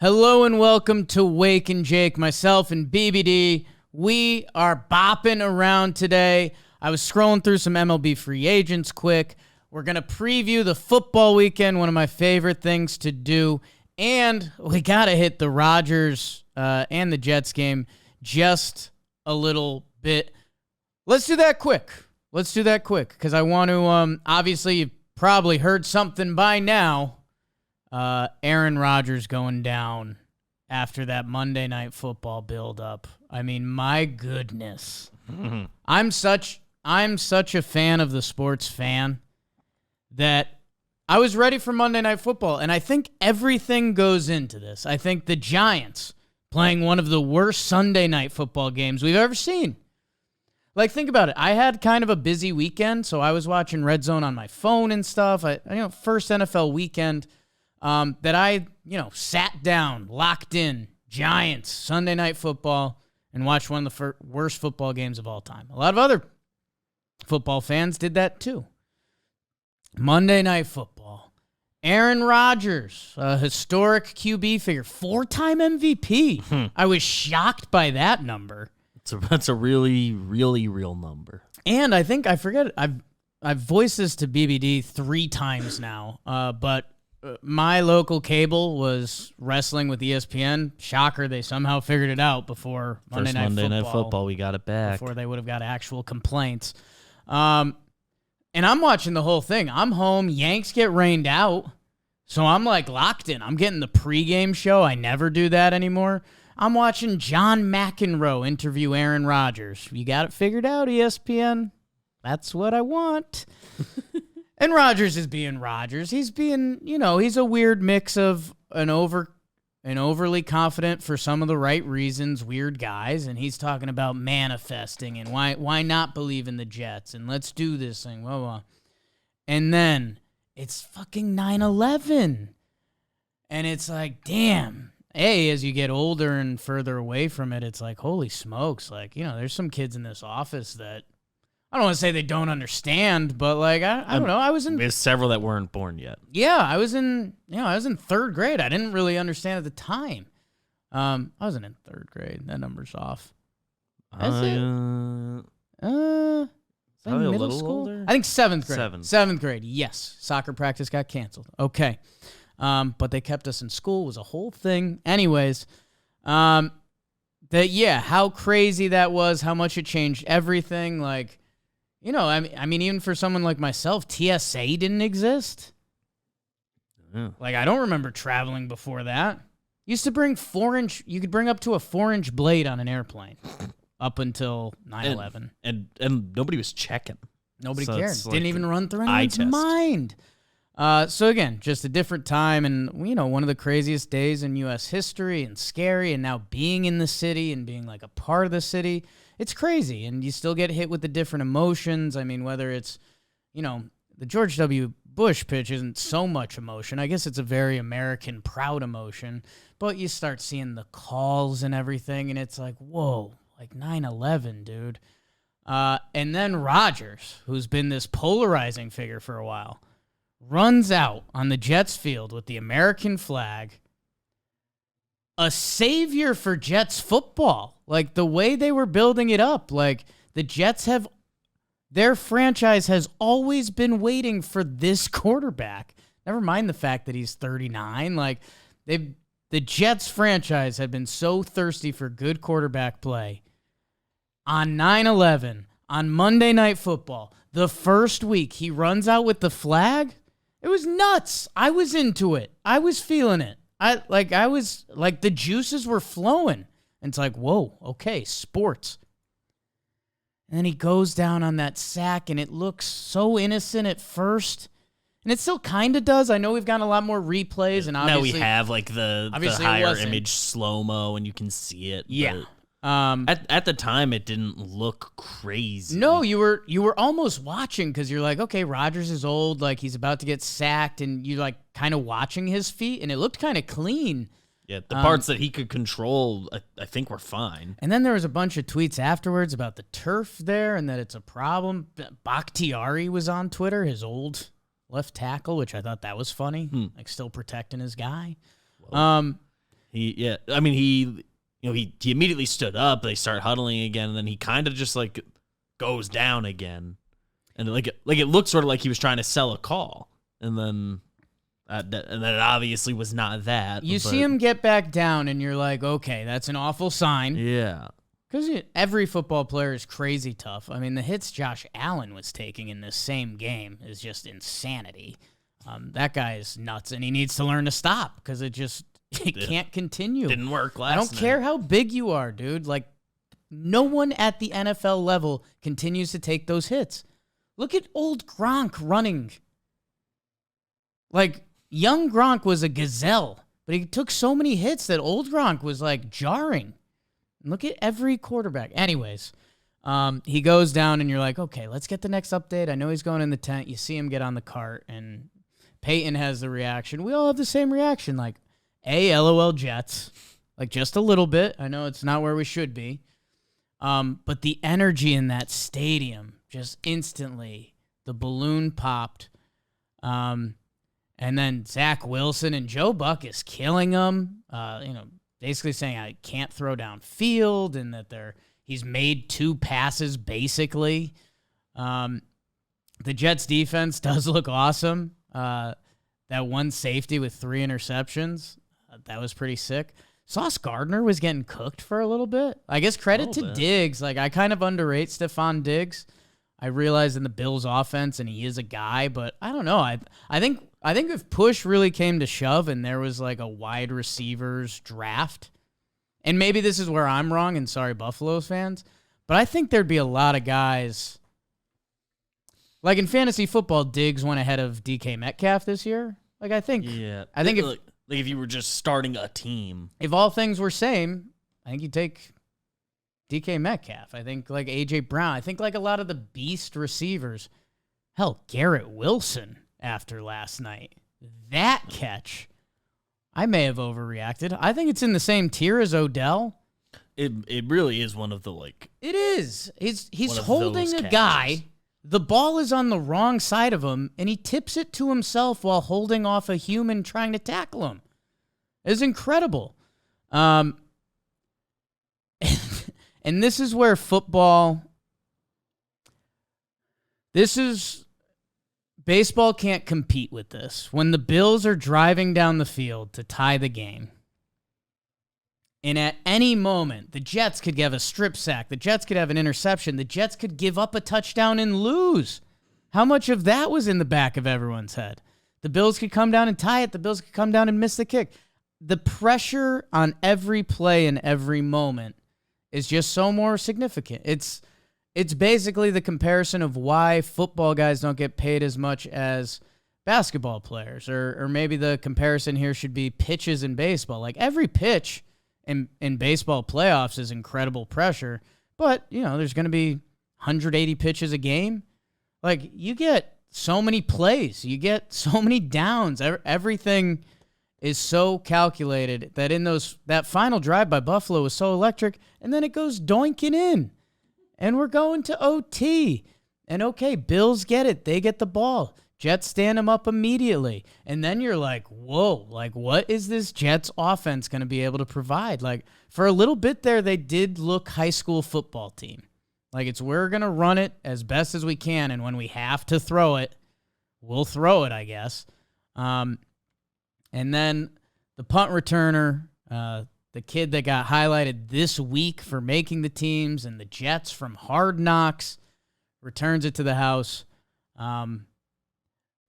Hello and welcome to Wake and Jake, myself and BBD. We are bopping around today. I was scrolling through some MLB Free Agents quick. We're going to preview the football weekend, one of my favorite things to do. And we got to hit the Rodgers and the Jets game just a little bit. Let's do that quick. Because I want to, obviously, you've probably heard something by now. Aaron Rodgers going down after that Monday Night Football build-up. I mean, my goodness. Mm-hmm. I'm such a fan of the sports fan that I was ready for Monday Night Football, and I think everything goes into this. I think the Giants playing one of the worst Sunday Night Football games we've ever seen. Like, think about it. I had kind of a busy weekend, so I was watching Red Zone on my phone and stuff. First NFL weekend that I sat down, locked in, Giants, Sunday Night Football, and watched one of the worst football games of all time. A lot of other football fans did that too. Monday Night Football. Aaron Rodgers, a historic QB figure, 4-time MVP. I was shocked by that number. That's a really, really real number. And I think, I forget, I've voiced this to BBD 3 times now, but my local cable was wrestling with ESPN. Shocker, they somehow figured it out before Monday Night Football. We got it back. Before they would have got actual complaints. And I'm watching the whole thing. I'm home. Yanks get rained out. So I'm like locked in. I'm getting the pregame show. I never do that anymore. I'm watching John McEnroe interview Aaron Rodgers. You got it figured out, ESPN? That's what I want. And Rodgers is being Rodgers. He's being, he's a weird mix of an overly confident for some of the right reasons, weird guys, and he's talking about manifesting and why not believe in the Jets and let's do this thing, blah, blah. And then it's fucking 9/11. And it's like, damn. As you get older and further away from it, it's like, holy smokes. Like, there's some kids in this office that I don't want to say they don't understand, but like I don't know. There's several that weren't born yet. Yeah, I was in 3rd grade. I didn't really understand at the time. I wasn't in 3rd grade. That number's off. Probably a little school? older. I think 7th grade. 7th grade. Yes, soccer practice got canceled. Okay, but they kept us in school. It was a whole thing. Anyways, how crazy that was. How much it changed everything. Like. I mean, even for someone like myself, TSA didn't exist. Yeah. Like, I don't remember traveling before that. Used to bring you could bring up to a 4-inch blade on an airplane up until 9/11. And nobody was checking. Nobody cared. Didn't even run through anyone's mind. So again, just a different time and, one of the craziest days in U.S. history and scary, and now being in the city and being like a part of the city. It's crazy, and you still get hit with the different emotions. I mean, whether it's, the George W. Bush pitch isn't so much emotion. I guess it's a very American, proud emotion. But you start seeing the calls and everything, and it's like, whoa, like 9/11, dude. And then Rodgers, who's been this polarizing figure for a while, runs out on the Jets field with the American flag. A savior for Jets football. Like, the way they were building it up. Like, the Jets their franchise has always been waiting for this quarterback. Never mind the fact that he's 39. Like, the Jets franchise had been so thirsty for good quarterback play. On 9/11, on Monday Night Football, the first week he runs out with the flag. It was nuts. I was into it. I was feeling it. The juices were flowing. And it's like, whoa, okay, sports. And then he goes down on that sack, and it looks so innocent at first. And it still kind of does. I know we've gotten a lot more replays, and obviously... Now we have, like, the higher image slow-mo, and you can see it. Yeah. At the time, it didn't look crazy. No, you were almost watching because you're like, okay, Rodgers is old, like he's about to get sacked, and you like kind of watching his feet, and it looked kind of clean. Yeah, the parts that he could control, I think were fine. And then there was a bunch of tweets afterwards about the turf there and that it's a problem. Bakhtiari was on Twitter, his old left tackle, which I thought that was funny, like still protecting his guy. He immediately stood up. They start huddling again, and then he kind of just like goes down again, and like it looked sort of like he was trying to sell a call, and then it obviously was not that. You see him get back down, and you're like, okay, that's an awful sign. Yeah. Because every football player is crazy tough. I mean, the hits Josh Allen was taking in this same game is just insanity. That guy is nuts, and he needs to learn to stop because it can't continue. Didn't work last night. I don't care how big you are, dude. Like, no one at the NFL level continues to take those hits. Look at old Gronk running. Like, young Gronk was a gazelle, but he took so many hits that old Gronk was, like, jarring. Look at every quarterback. Anyways, he goes down, and you're like, okay, let's get the next update. I know he's going in the tent. You see him get on the cart, and Peyton has the reaction. We all have the same reaction, like, LOL Jets. Like, just a little bit. I know it's not where we should be. But the energy in that stadium, just instantly, the balloon popped. And then Zach Wilson and Joe Buck is killing him. Basically saying I can't throw downfield and that he's made 2 passes basically. The Jets defense does look awesome. That one safety with 3 interceptions, that was pretty sick. Sauce Gardner was getting cooked for a little bit. I guess credit to Diggs. Like, I kind of underrate Stephon Diggs. I realize in the Bills offense, and he is a guy, but I don't know. I think if push really came to shove and there was like a wide receivers draft, and maybe this is where I'm wrong, and sorry, Buffaloes fans, but I think there'd be a lot of guys. Like in fantasy football, Diggs went ahead of DK Metcalf this year. Like, I think if you were just starting a team, if all things were same, I think you take DK Metcalf. I think like AJ Brown. I think like a lot of the beast receivers. Hell, Garrett Wilson after last night. That catch, I may have overreacted. I think it's in the same tier as Odell. It really is one of the like. It is. He's holding a guy. The ball is on the wrong side of him, and he tips it to himself while holding off a human trying to tackle him. It's incredible. And this is where baseball can't compete with this. When the Bills are driving down the field to tie the game, and at any moment, the Jets could have a strip sack. The Jets could have an interception. The Jets could give up a touchdown and lose. How much of that was in the back of everyone's head? The Bills could come down and tie it. The Bills could come down and miss the kick. The pressure on every play and every moment is just so more significant. It's basically the comparison of why football guys don't get paid as much as basketball players. Or maybe the comparison here should be pitches in baseball. Like every pitch in baseball playoffs is incredible pressure, but there's going to be 180 pitches a game. Like, you get so many plays, you get so many downs. Everything is so calculated that that final drive by Buffalo was so electric, and then it goes doinking in, and we're going to OT. And okay, Bills get it; they get the ball. Jets stand them up immediately. And then you're like, whoa, like what is this Jets offense going to be able to provide? Like for a little bit there, they did look high school football team. Like we're going to run it as best as we can. And when we have to throw it, we'll throw it, I guess. And then the punt returner, the kid that got highlighted this week for making the teams, and the Jets from Hard Knocks, returns it to the house.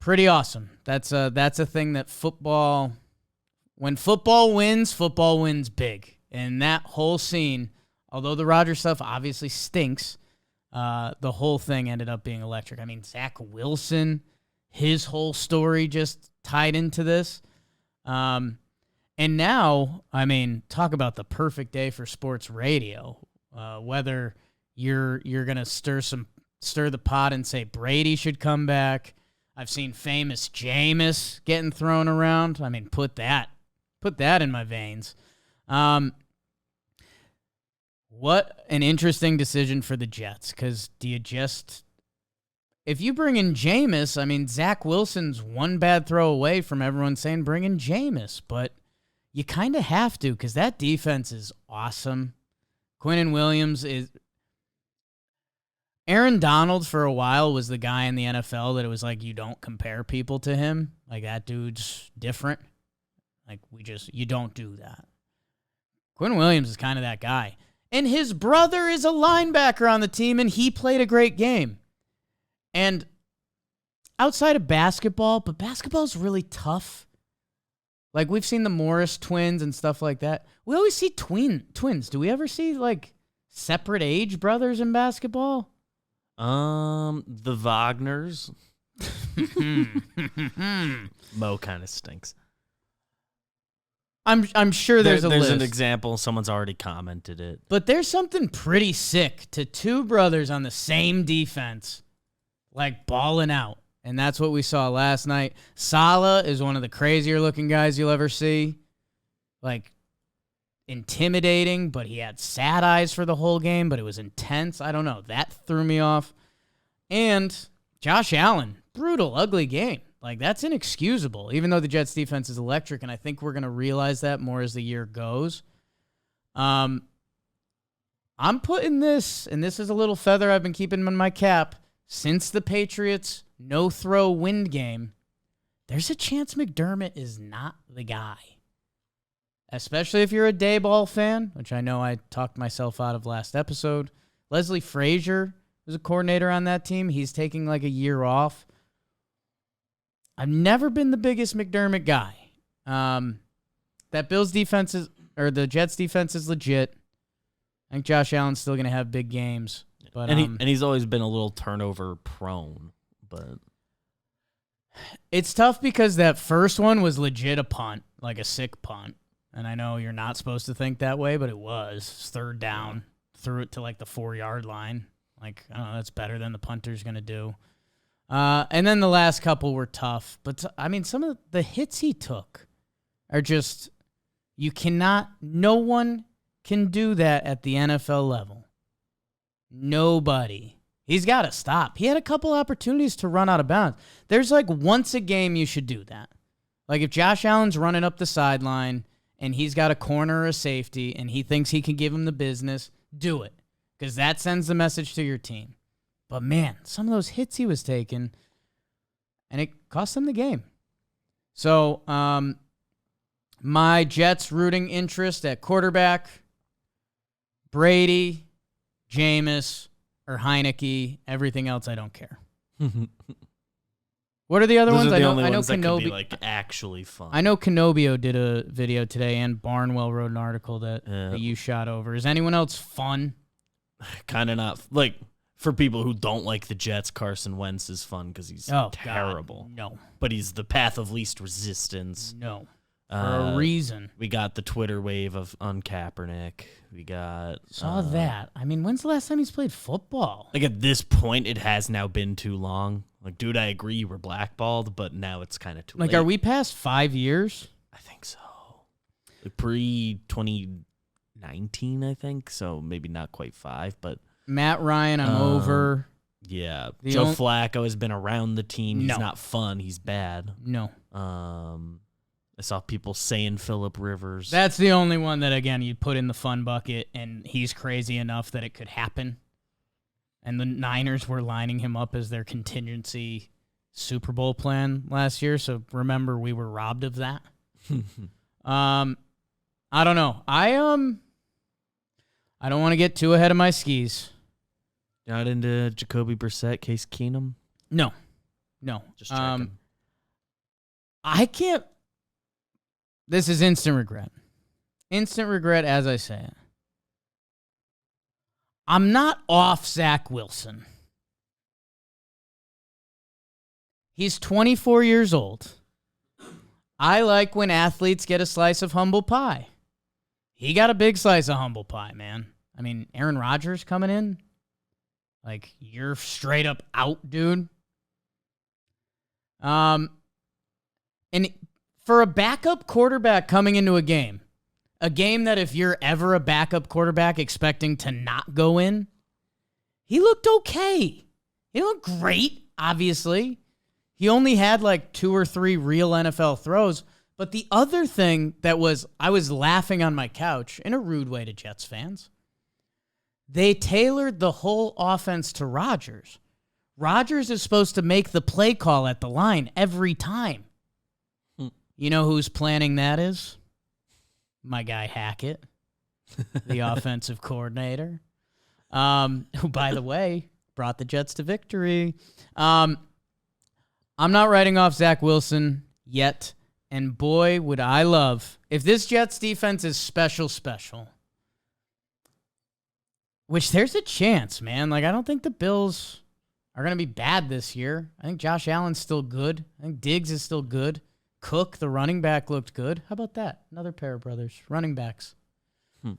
Pretty awesome. That's a thing that football, when football wins big. And that whole scene, although the Rodgers stuff obviously stinks, the whole thing ended up being electric. I mean, Zach Wilson, his whole story just tied into this. And now, I mean, talk about the perfect day for sports radio. Whether you're going to stir the pot and say Brady should come back. I've seen famous Jameis getting thrown around. I mean, put that in my veins. What an interesting decision for the Jets, because if you bring in Jameis, I mean, Zach Wilson's one bad throw away from everyone saying bring in Jameis, but you kind of have to because that defense is awesome. Quinnen Williams is... Aaron Donald for a while was the guy in the NFL that it was like you don't compare people to him. Like, that dude's different. Like, you don't do that. Quinnen Williams is kind of that guy. And his brother is a linebacker on the team, and he played a great game. And outside of basketball, but basketball's really tough. Like, we've seen the Morris twins and stuff like that. We always see twins. Do we ever see, like, separate age brothers in basketball? The Wagners. Mo kind of stinks. I'm sure there's there's list. an example. Someone's already commented it. But there's something pretty sick to two brothers on the same defense, like balling out. And that's what we saw last night. Salah is one of the crazier looking guys you'll ever see. Like, intimidating, but he had sad eyes for the whole game, but it was intense. I don't know. That threw me off. And Josh Allen, brutal, ugly game. Like, that's inexcusable, even though the Jets defense is electric, and I think we're going to realize that more as the year goes. I'm putting this, and this is a little feather I've been keeping in my cap, since the Patriots no-throw wind game, there's a chance McDermott is not the guy. Especially if you're a Dayball fan, which I know I talked myself out of last episode. Leslie Frazier was a coordinator on that team. He's taking like a year off. I've never been the biggest McDermott guy. That Bills defense is, or the Jets defense is legit. I think Josh Allen's still going to have big games. But, and he's always been a little turnover prone. But it's tough because that first one was legit a punt, like a sick punt. And I know you're not supposed to think that way, but it was. It's third down, threw it to like the 4-yard line. Like, I don't know, that's better than the punter's going to do. And then the last couple were tough. But, I mean, some of the hits he took are just, no one can do that at the NFL level. Nobody. He's got to stop. He had a couple opportunities to run out of bounds. There's like once a game you should do that. Like if Josh Allen's running up the sideline and he's got a corner or a safety and he thinks he can give him the business, do it. Because that sends the message to your team. But man, some of those hits he was taking, and it cost him the game. So my Jets rooting interest at quarterback, Brady, Jameis, or Heineke. Everything else, I don't care. What are the other ones? I know Kenobi. That could be like actually fun. I know Kenobio did a video today, and Barnwell wrote an article that you shot over. Is anyone else fun? Kind of not. Like, for people who don't like the Jets, Carson Wentz is fun because he's terrible. God, no. But he's the path of least resistance. No. For a reason. We got the Twitter wave on Kaepernick. We got... Saw that. I mean, when's the last time he's played football? Like, at this point, it has now been too long. Like, dude, I agree you were blackballed, but now it's kind of too late. Like, are we past 5 years? I think so. Like, pre-2019, I think. So, maybe not quite 5, but... Matt Ryan, I'm over. Yeah. Joe Flacco has been around the team. He's not fun. He's bad. No. I saw people saying Phillip Rivers. That's the only one that, again, you put in the fun bucket, and he's crazy enough that it could happen. And the Niners were lining him up as their contingency Super Bowl plan last year, so remember, we were robbed of that. I don't know. I don't want to get too ahead of my skis. Not into Jacoby Brissett, Case Keenum? No. Just checking. I can't... This is instant regret. Instant regret as I say it. I'm not off Zach Wilson. He's 24 years old. I like when athletes get a slice of humble pie. He got a big slice of humble pie, man. I mean, Aaron Rodgers coming in. Like, you're straight up out, dude. And for a backup quarterback coming into a game that if you're ever a backup quarterback expecting to not go in, he looked okay. He looked great, obviously. He only had like 2 or 3 real NFL throws, But the other thing I was laughing on my couch in a rude way to Jets fans. They tailored the whole offense to Rodgers. Rodgers is supposed to make the play call at the line every time. You know whose planning that is? My guy Hackett, the offensive coordinator, who, by the way, brought the Jets to victory. I'm not writing off Zach Wilson yet, and boy, would I love if this Jets defense is special, which there's a chance, man. Like, I don't think the Bills are going to be bad this year. I think Josh Allen's still good. I think Diggs is still good. Cook, the running back, looked good. How about that? Another pair of brothers, running backs.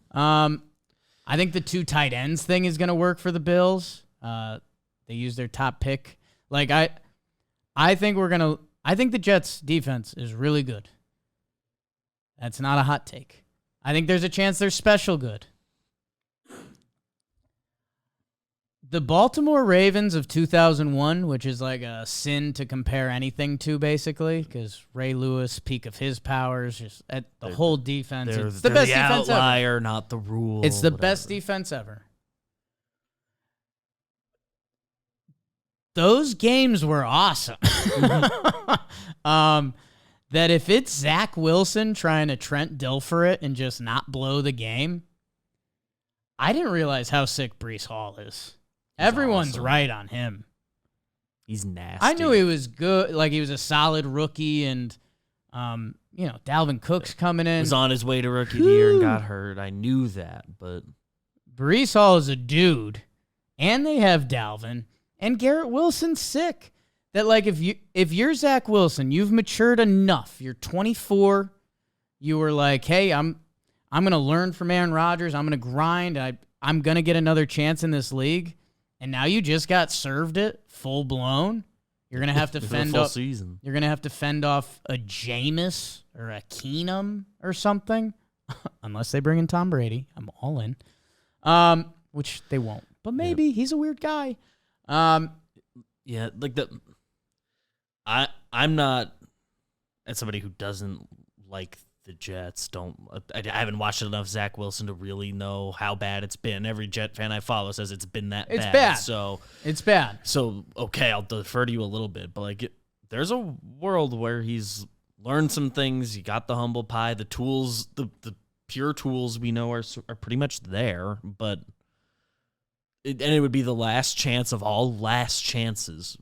I think the 2 tight ends thing is going to work for the Bills. They use their top pick. Like, I think the Jets defense is really good. That's not a hot take. I think there's a chance they're special good. The Baltimore Ravens of 2001, which is like a sin to compare anything to, basically, because Ray Lewis, peak of his powers, just at the whole defense. It's the best defense outlier, ever. Not the rule. It's the best defense ever. Those games were awesome. That if it's Zach Wilson trying to Trent Dilfer it and just not blow the game, I didn't realize how sick Breece Hall is. Everyone's awesome. Right on him. He's nasty. I knew he was good. Like, he was a solid rookie, and, Dalvin Cook's coming in. Was on his way to rookie of the year and got hurt. I knew that, but Breece Hall is a dude, and they have Dalvin, and Garrett Wilson's sick. That, like, if you're Zach Wilson, you've matured enough. You're 24. You were like, hey, I'm going to learn from Aaron Rodgers. I'm going to grind. I'm going to get another chance in this league. And now you just got served it full blown. You're gonna have to fend off. Season. You're gonna have to fend off a Jameis or a Keenum or something, unless they bring in Tom Brady. I'm all in, which they won't. But maybe he's a weird guy. Yeah, like I'm not, as somebody who doesn't like the Jets, I haven't watched enough Zach Wilson to really know how bad it's been. Every Jet fan I follow says it's been that bad. It's bad. So it's bad. So okay, I'll defer to you a little bit, but like, there's a world where he's learned some things. He got the humble pie, the tools, the pure tools we know are pretty much there, but it would be the last chance of all last chances.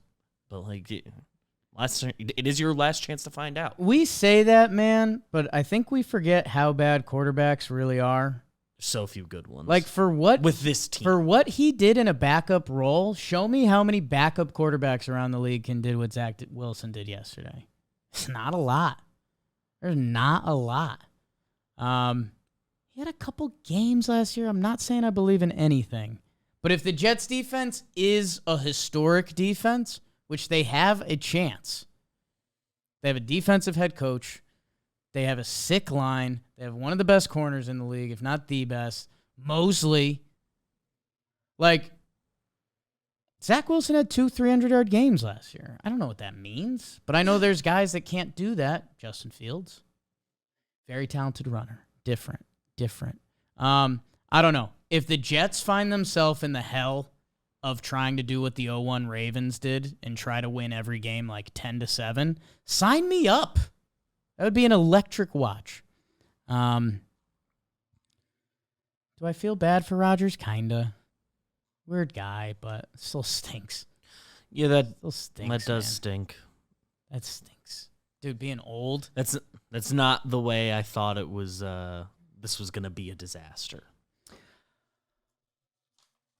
But like, it is your last chance to find out. We say that, man, but I think we forget how bad quarterbacks really are. So few good ones. Like, with this team, for what he did in a backup role, show me how many backup quarterbacks around the league can do what Zach Wilson did yesterday. It's not a lot. There's not a lot. He had a couple games last year. I'm not saying I believe in anything, but if the Jets defense is a historic defense, which they have a chance. They have a defensive head coach. They have a sick line. They have one of the best corners in the league, if not the best. Mosley. Like, Zach Wilson had 2 300-yard games last year. I don't know what that means, but I know there's guys that can't do that. Justin Fields. Very talented runner. Different. I don't know. If the Jets find themselves in the hell of trying to do what the 0-1 Ravens did and try to win every game like 10-7, sign me up. That would be an electric watch. Do I feel bad for Rodgers? Kinda. Weird guy, but still stinks. Yeah, that still stinks. That does stink. That stinks, dude. Being old. That's not the way I thought it was. This was gonna be a disaster.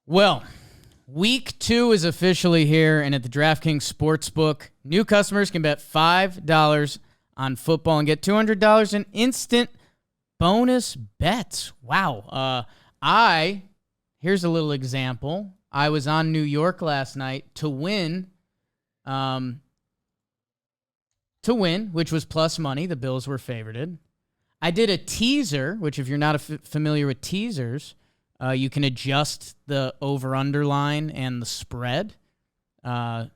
Well, Week 2 is officially here, and at the DraftKings Sportsbook, new customers can bet $5 on football and get $200 in instant bonus bets. Wow. Here's a little example. I was on New York last night to win, which was plus money. The Bills were favorited. I did a teaser, which if you're not familiar with teasers, you can adjust the over-under line and the spread to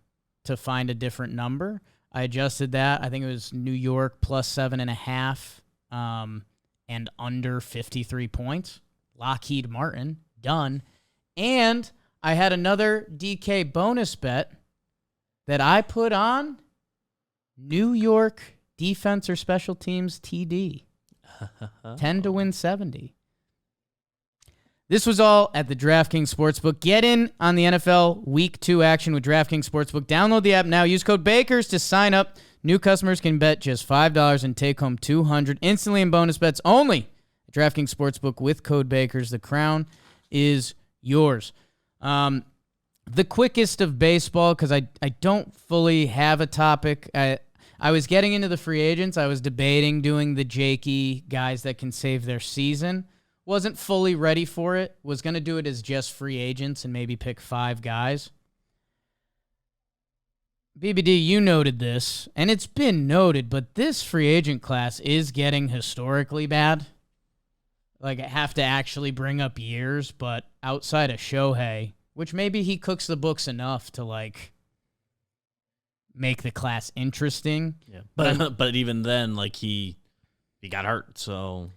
find a different number. I adjusted that. I think it was New York plus 7.5 and under 53 points. Lockheed Martin, done. And I had another DK bonus bet that I put on New York defense or special teams TD. 10 to win 70. This was all at the DraftKings Sportsbook. Get in on the NFL Week 2 action with DraftKings Sportsbook. Download the app now. Use code BAKERS to sign up. New customers can bet just $5 and take home $200 instantly in bonus bets only at DraftKings Sportsbook with code BAKERS. The crown is yours. The quickest of baseball, because I don't fully have a topic. I was getting into the free agents. I was debating doing the Jakey guys that can save their season. Wasn't fully ready for it. Was going to do it as just free agents and maybe pick 5 guys. BBD, you noted this, and it's been noted, but this free agent class is getting historically bad. Like, I have to actually bring up years, but outside of Shohei, which maybe he cooks the books enough to, like, make the class interesting. Yeah, but even then, like, he got hurt, so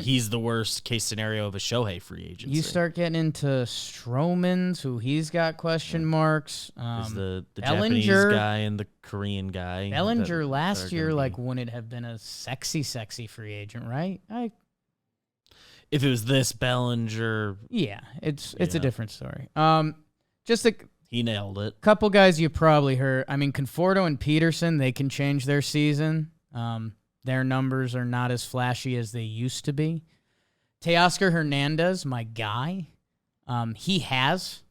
he's the worst case scenario of a Shohei free agency. You start getting into Stroman's, who he's got question marks. There's the Bellinger, Japanese guy and the Korean guy. Bellinger last year, like, wouldn't have been a sexy free agent, right? If it was this Bellinger, yeah, it's a different story. He nailed it. Couple guys you probably heard. I mean, Conforto and Peterson, they can change their season. Their numbers are not as flashy as they used to be. Teoscar Hernandez, my guy, he has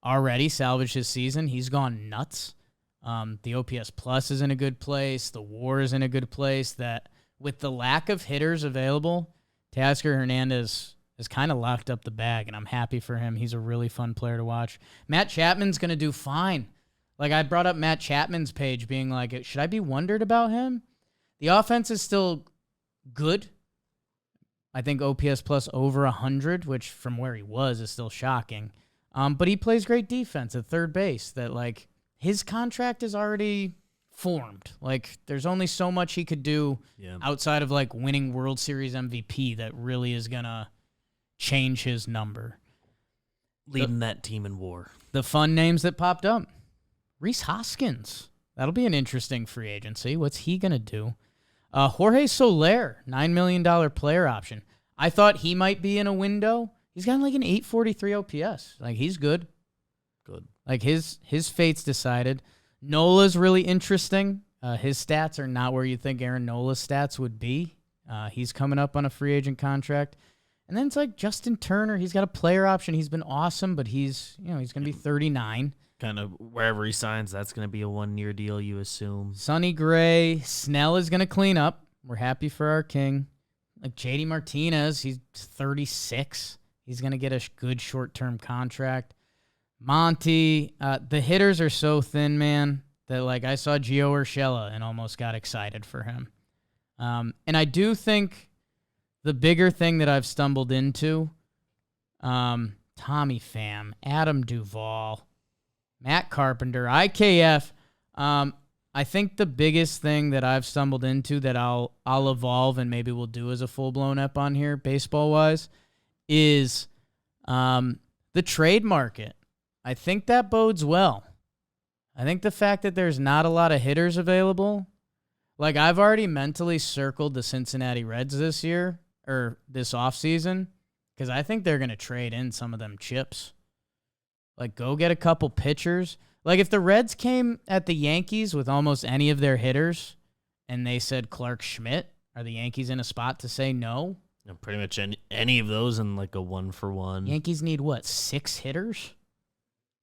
already salvaged his season. He's gone nuts. The OPS Plus is in a good place. The WAR is in a good place. That with the lack of hitters available, Teoscar Hernandez has kind of locked up the bag, and I'm happy for him. He's a really fun player to watch. Matt Chapman's going to do fine. Like, I brought up Matt Chapman's page being like, should I be wondered about him? The offense is still good. I think OPS Plus over 100, which from where he was is still shocking. But he plays great defense at third base that, like, his contract is already formed. Like, there's only so much he could do outside of, like, winning World Series MVP that really is going to change his number. Leading that team in WAR. The fun names that popped up. Rhys Hoskins. That'll be an interesting free agency. What's he going to do? Jorge Soler, $9 million player option. I thought he might be in a window. He's got like an 843 OPS. Like, he's good. Good. Like, his fate's decided. Nola's really interesting. His stats are not where you think Aaron Nola's stats would be. He's coming up on a free agent contract. And then it's like Justin Turner. He's got a player option. He's been awesome, but he's going to be 39. Kind of wherever he signs, that's going to be a 1-year deal, you assume. Sonny Gray. Snell is going to clean up. We're happy for our king. Like JD Martinez, he's 36. He's going to get a good short-term contract. Monty, the hitters are so thin, man, that like I saw Gio Urshela and almost got excited for him. And I do think the bigger thing that I've stumbled into, Tommy Pham, Adam Duvall, Matt Carpenter, IKF. I think the biggest thing that I've stumbled into that I'll evolve and maybe we'll do as a full-blown ep on here, baseball-wise, is the trade market. I think that bodes well. I think the fact that there's not a lot of hitters available, like I've already mentally circled the Cincinnati Reds this year, or this offseason, because I think they're going to trade in some of them chips. Like, go get a couple pitchers. Like, if the Reds came at the Yankees with almost any of their hitters and they said Clark Schmidt, are the Yankees in a spot to say no? Yeah, pretty much any of those in like a 1-for-1. Yankees need, what, 6 hitters?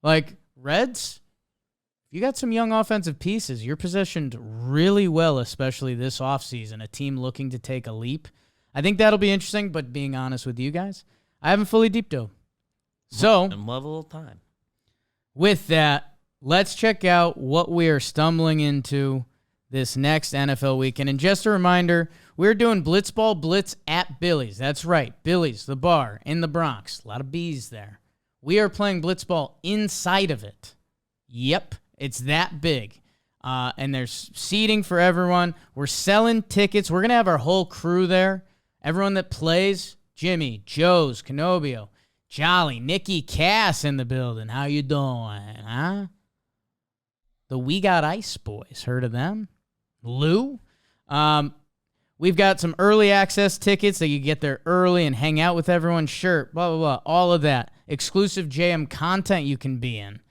Like, Reds, if you got some young offensive pieces, you're positioned really well, especially this offseason, a team looking to take a leap. I think that'll be interesting, but being honest with you guys, I haven't fully deep dove. So, and level of time. With that, let's check out what we are stumbling into this next NFL weekend. And just a reminder, we're doing Blitzball Blitz at Billy's. That's right, Billy's, the bar in the Bronx. A lot of B's there. We are playing Blitzball inside of it. Yep, it's that big. And there's seating for everyone. We're selling tickets. We're going to have our whole crew there. Everyone that plays, Jimmy, Joe's, Canobio, Jolly, Nikki, Cass in the building. How you doing, huh? The We Got Ice Boys. Heard of them? Lou? We've got some early access tickets that you get there early and hang out with everyone. Sure, blah, blah, blah. All of that. Exclusive JM content you can be in.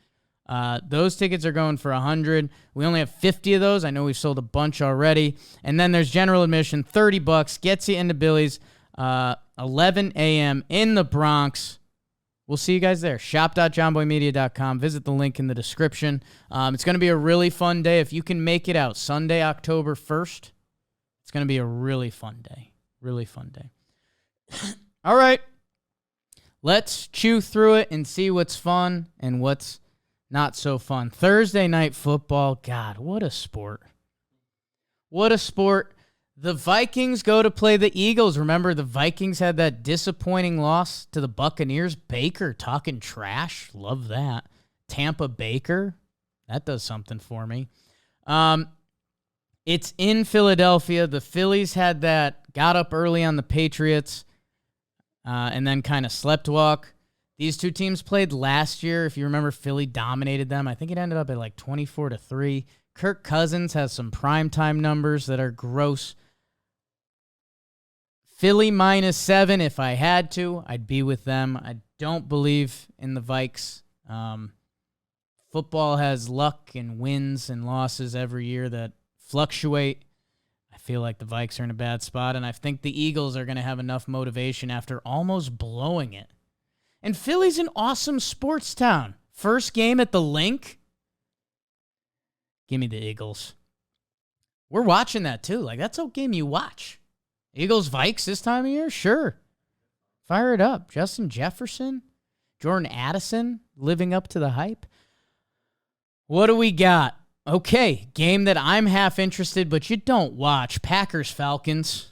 Those tickets are going for $100. We only have 50 of those. I know we've sold a bunch already. And then there's general admission, $30, gets you into Billy's, 11 a.m. in the Bronx. We'll see you guys there. Shop.johnboymedia.com. Visit the link in the description. It's going to be a really fun day. If you can make it out Sunday, October 1st, it's going to be a really fun day. Really fun day. All right. Let's chew through it and see what's fun and what's not so fun. Thursday night football. God, what a sport. What a sport. The Vikings go to play the Eagles. Remember, the Vikings had that disappointing loss to the Buccaneers. Baker talking trash. Love that. Tampa Baker. That does something for me. It's in Philadelphia. The Phillies had that, got up early on the Patriots, and then kind of sleptwalk. These two teams played last year. If you remember, Philly dominated them. I think it ended up at like 24-3. Kirk Cousins has some primetime numbers that are gross. Philly -7. If I had to, I'd be with them. I don't believe in the Vikes. Football has luck and wins and losses every year that fluctuate. I feel like the Vikes are in a bad spot, and I think the Eagles are going to have enough motivation after almost blowing it. And Philly's an awesome sports town. First game at the Link. Give me the Eagles. We're watching that too. Like, that's a game you watch. Eagles, Vikes this time of year? Sure. Fire it up. Justin Jefferson, Jordan Addison living up to the hype. What do we got? Okay, game that I'm half interested, but you don't watch. Packers, Falcons.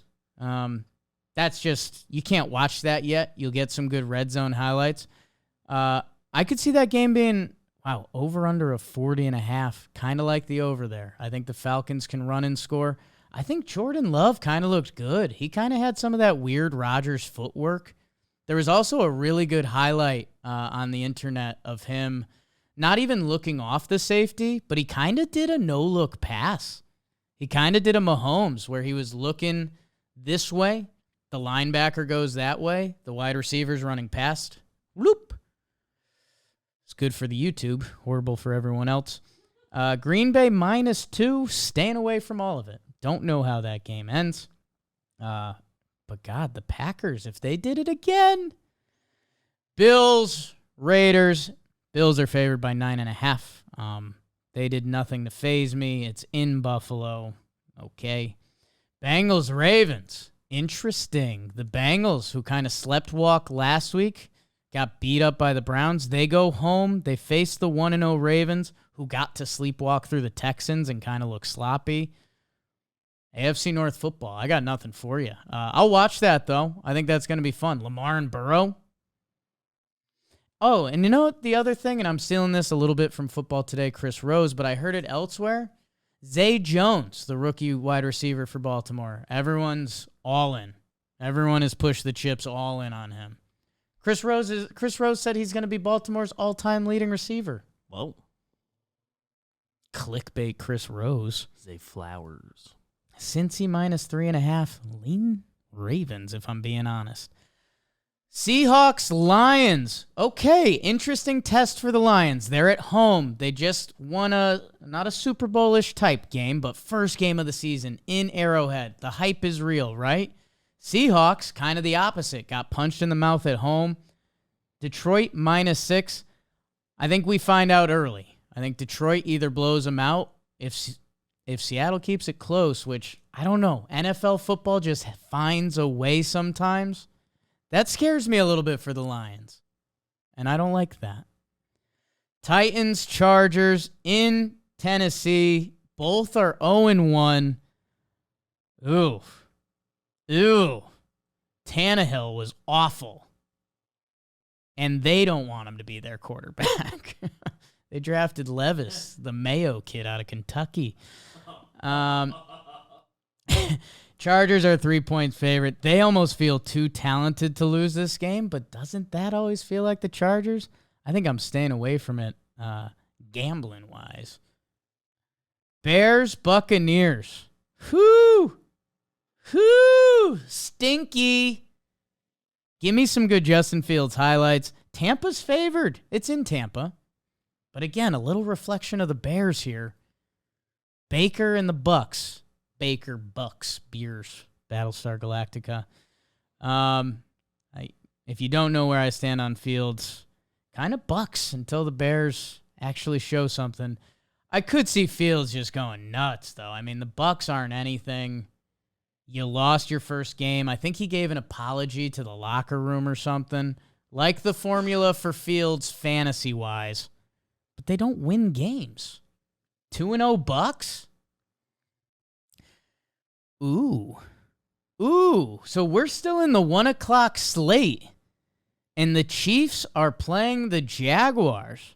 That's just, you can't watch that yet. You'll get some good red zone highlights. I could see that game being, over under a 40.5. Kind of like the over there. I think the Falcons can run and score. I think Jordan Love kind of looked good. He kind of had some of that weird Rodgers footwork. There was also a really good highlight on the internet of him not even looking off the safety, but he kind of did a no-look pass. He kind of did a Mahomes where he was looking this way. The linebacker goes that way. The wide receiver's running past. Whoop. It's good for the YouTube. Horrible for everyone else. Green Bay -2. Staying away from all of it. Don't know how that game ends. But God, the Packers, if they did it again. Bills, Raiders. Bills are favored by 9.5. They did nothing to faze me. It's in Buffalo. Okay. Bengals, Ravens. Interesting. The Bengals, who kind of sleptwalk last week, got beat up by the Browns. They go home. They face the 1-0 Ravens, who got to sleepwalk through the Texans and kind of look sloppy. AFC North football. I got nothing for you. I'll watch that, though. I think that's going to be fun. Lamar and Burrow. Oh, and you know what? The other thing, and I'm stealing this a little bit from Football Today, Chris Rose, but I heard it elsewhere. Zay Jones, the rookie wide receiver for Baltimore. Everyone's all in. Everyone has pushed the chips all in on him. Chris Rose said he's going to be Baltimore's all-time leading receiver. Whoa. Clickbait Chris Rose. Zay Flowers. Cincy -3.5. Lean Ravens, if I'm being honest. Seahawks, Lions. Okay, interesting test for the Lions. They're at home. They just won not a Super Bowl-ish type game, but first game of the season in Arrowhead. The hype is real, right? Seahawks, kind of the opposite. Got punched in the mouth at home. Detroit -6. I think we find out early. I think Detroit either blows them out if Seattle keeps it close, which I don't know. NFL football just finds a way sometimes. That scares me a little bit for the Lions, and I don't like that. Titans, Chargers in Tennessee. Both are 0-1. Ooh. Tannehill was awful, and they don't want him to be their quarterback. They drafted Levis, the Mayo kid out of Kentucky. Chargers are 3-point favorite. They almost feel too talented to lose this game, but doesn't that always feel like the Chargers? I think I'm staying away from it gambling-wise. Bears, Buccaneers. Whoo! Whoo! Stinky. Give me some good Justin Fields highlights. Tampa's favored. It's in Tampa. But again, a little reflection of the Bears here. Baker and the Bucks. Baker, Bucks, Beers, Battlestar Galactica. If you don't know where I stand on Fields, kind of Bucks until the Bears actually show something. I could see Fields just going nuts, though. I mean, the Bucks aren't anything. You lost your first game. I think he gave an apology to the locker room or something. Like the formula for Fields fantasy-wise. But they don't win games. 2-0 Bucks? Ooh. So we're still in the 1 o'clock slate. And the Chiefs are playing the Jaguars.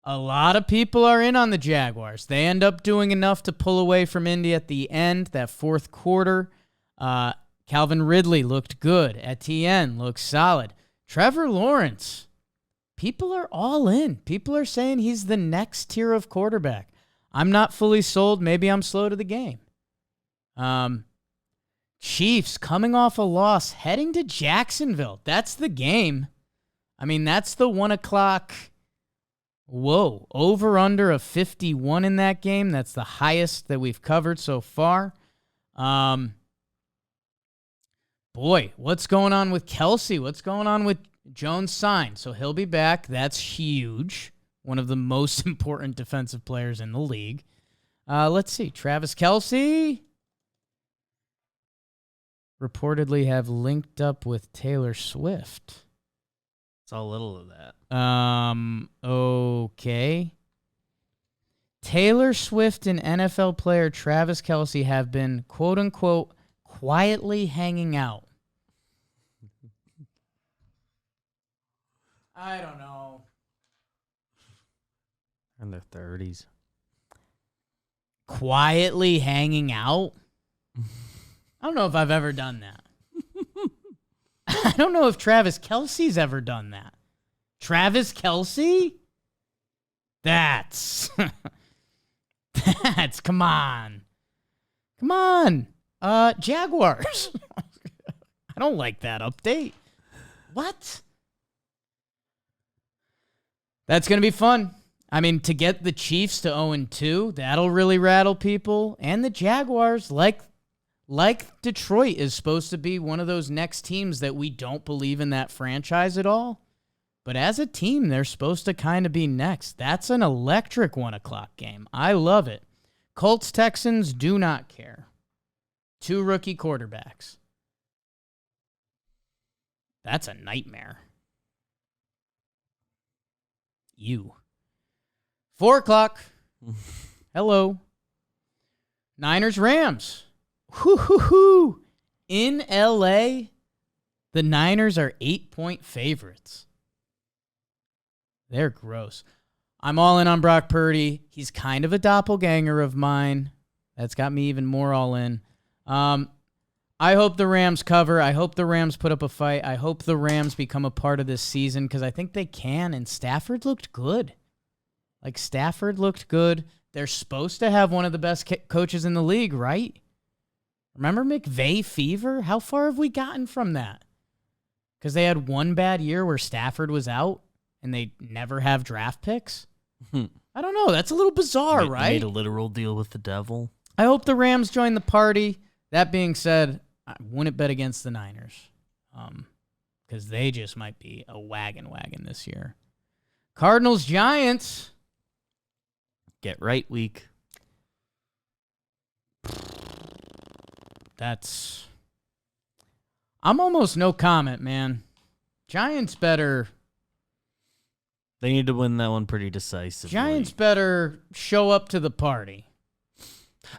A lot of people are in on the Jaguars. They end up doing enough to pull away from Indy at the end, that fourth quarter. Calvin Ridley looked good. Etienne looks solid. Trevor Lawrence, people are all in. People are saying he's the next tier of quarterback. I'm not fully sold. Maybe I'm slow to the game. Chiefs coming off a loss, heading to Jacksonville. That's the game. I mean, that's the 1 o'clock. Whoa, over-under of 51 in that game. That's the highest that we've covered so far. Boy, what's going on with Kelsey? What's going on with Jones signed? So he'll be back. That's huge. One of the most important defensive players in the league. Let's see. Travis Kelsey reportedly have linked up with Taylor Swift. Saw a little of that. Okay. Taylor Swift and NFL player Travis Kelsey have been, quote unquote, quietly hanging out. I don't know. In their 30s. Quietly hanging out? I don't know if I've ever done that. I don't know if Travis Kelsey's ever done that. Travis Kelsey? That's come on. Come on. Jaguars. I don't like that update. What? That's going to be fun. I mean, to get the Chiefs to 0-2, that'll really rattle people. And the Jaguars, like Detroit, is supposed to be one of those next teams that we don't believe in that franchise at all. But as a team, they're supposed to kind of be next. That's an electric 1 o'clock game. I love it. Colts, Texans, do not care. 2 rookie quarterbacks. That's a nightmare. 4 o'clock. Hello. Niners, Rams. Hoo. In LA, the Niners are 8-point favorites. They're gross. I'm all in on Brock Purdy. He's kind of a doppelganger of mine. That's got me even more all in. I hope the Rams cover. I hope the Rams put up a fight. I hope the Rams become a part of this season because I think they can, and Stafford looked good. Stafford looked good. They're supposed to have one of the best coaches in the league, right? Remember McVay fever? How far have we gotten from that? Because they had one bad year where Stafford was out and they never have draft picks? I don't know. That's a little bizarre, right? Made a literal deal with the devil. I hope the Rams join the party. That being said, I wouldn't bet against the Niners because they just might be a wagon this year. Cardinals, Giants. Get right week. I'm almost no comment, man. Giants better. They need to win that one pretty decisively. Giants better show up to the party.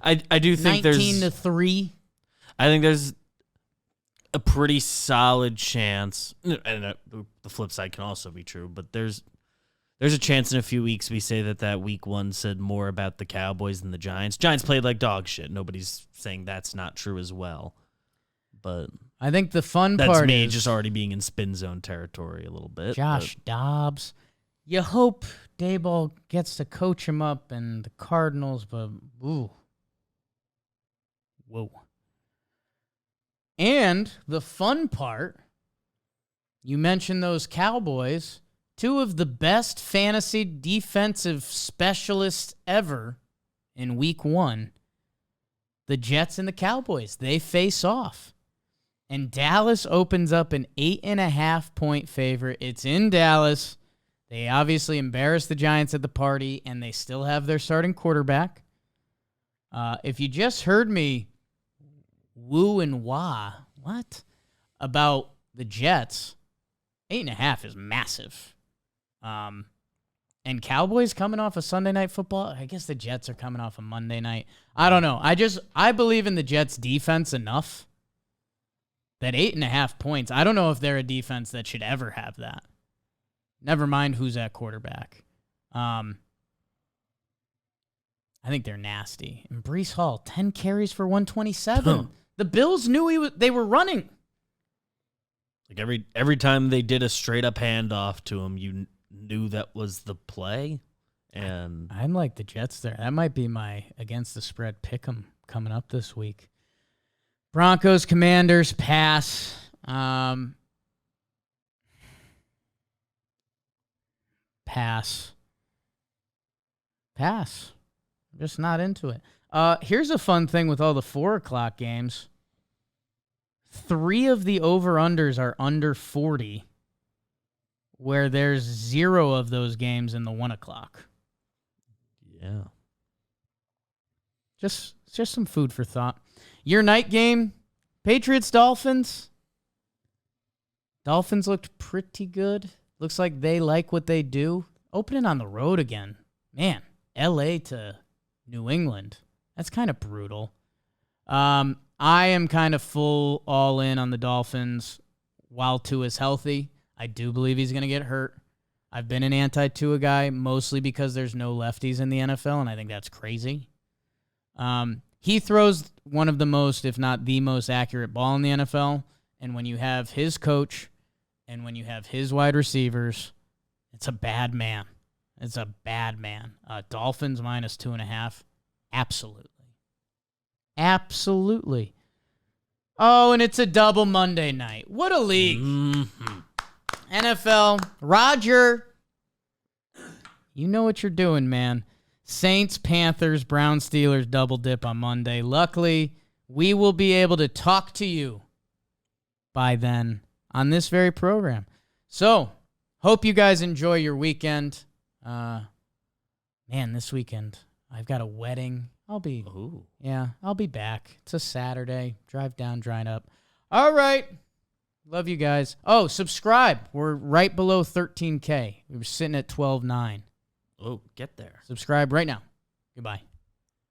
I do think 19-3. I think there's a pretty solid chance, and the flip side can also be true, but there's There's a chance in a few weeks we say that week 1 said more about the Cowboys than the Giants. Giants played like dog shit. Nobody's saying that's not true as well. But I think the fun that's part me is just already being in spin zone territory a little bit. Josh Dobbs. You hope Daboll gets to coach him up and the Cardinals, but ooh. Whoa. And the fun part, you mentioned those Cowboys, 2 of the best fantasy defensive specialists ever in week 1. The Jets and the Cowboys, they face off. And Dallas opens up an 8.5-point favorite. It's in Dallas. They obviously embarrassed the Giants at the party, and they still have their starting quarterback. If you just heard me woo and wah, about the Jets, 8.5 is massive. And Cowboys coming off of Sunday Night Football. I guess the Jets are coming off a Monday night. I don't know. I believe in the Jets defense enough that 8.5 points. I don't know if they're a defense that should ever have that. Never mind who's at quarterback. I think they're nasty. And Breece Hall, 10 carries for 127. The Bills knew they were running. Like every time they did a straight up handoff to him, you knew that was the play. And I'm like the Jets there. That might be my against the spread pick 'em coming up this week. Broncos, Commanders, pass. Pass. I'm just not into it. Here's a fun thing with all the 4 o'clock games. 3 of the over-unders are under 40, where there's 0 of those games in the 1 o'clock. Yeah. Just some food for thought. Your night game, Patriots-Dolphins. Dolphins looked pretty good. Looks like they like what they do. Opening on the road again. Man, L.A. to New England. That's kind of brutal. I am kind of full all in on the Dolphins while Tua is healthy. I do believe he's going to get hurt. I've been an anti-Tua guy mostly because there's no lefties in the NFL, and I think that's crazy. He throws one of the most, if not the most accurate ball in the NFL, and when you have his coach and when you have his wide receivers, it's a bad man. It's a bad man. Dolphins minus 2.5. Absolutely. Absolutely. Oh, and it's a double Monday night. What a league. Mm-hmm. NFL. Roger. You know what you're doing, man. Saints, Panthers, Browns, Steelers double dip on Monday. Luckily, we will be able to talk to you by then on this very program. So, hope you guys enjoy your weekend. Man, this weekend, I've got a wedding. I'll be back. It's a Saturday. Drive down, dry up. All right. Love you guys. Oh, subscribe. We're right below 13K. We were sitting at 12.9. Oh, get there. Subscribe right now. Goodbye.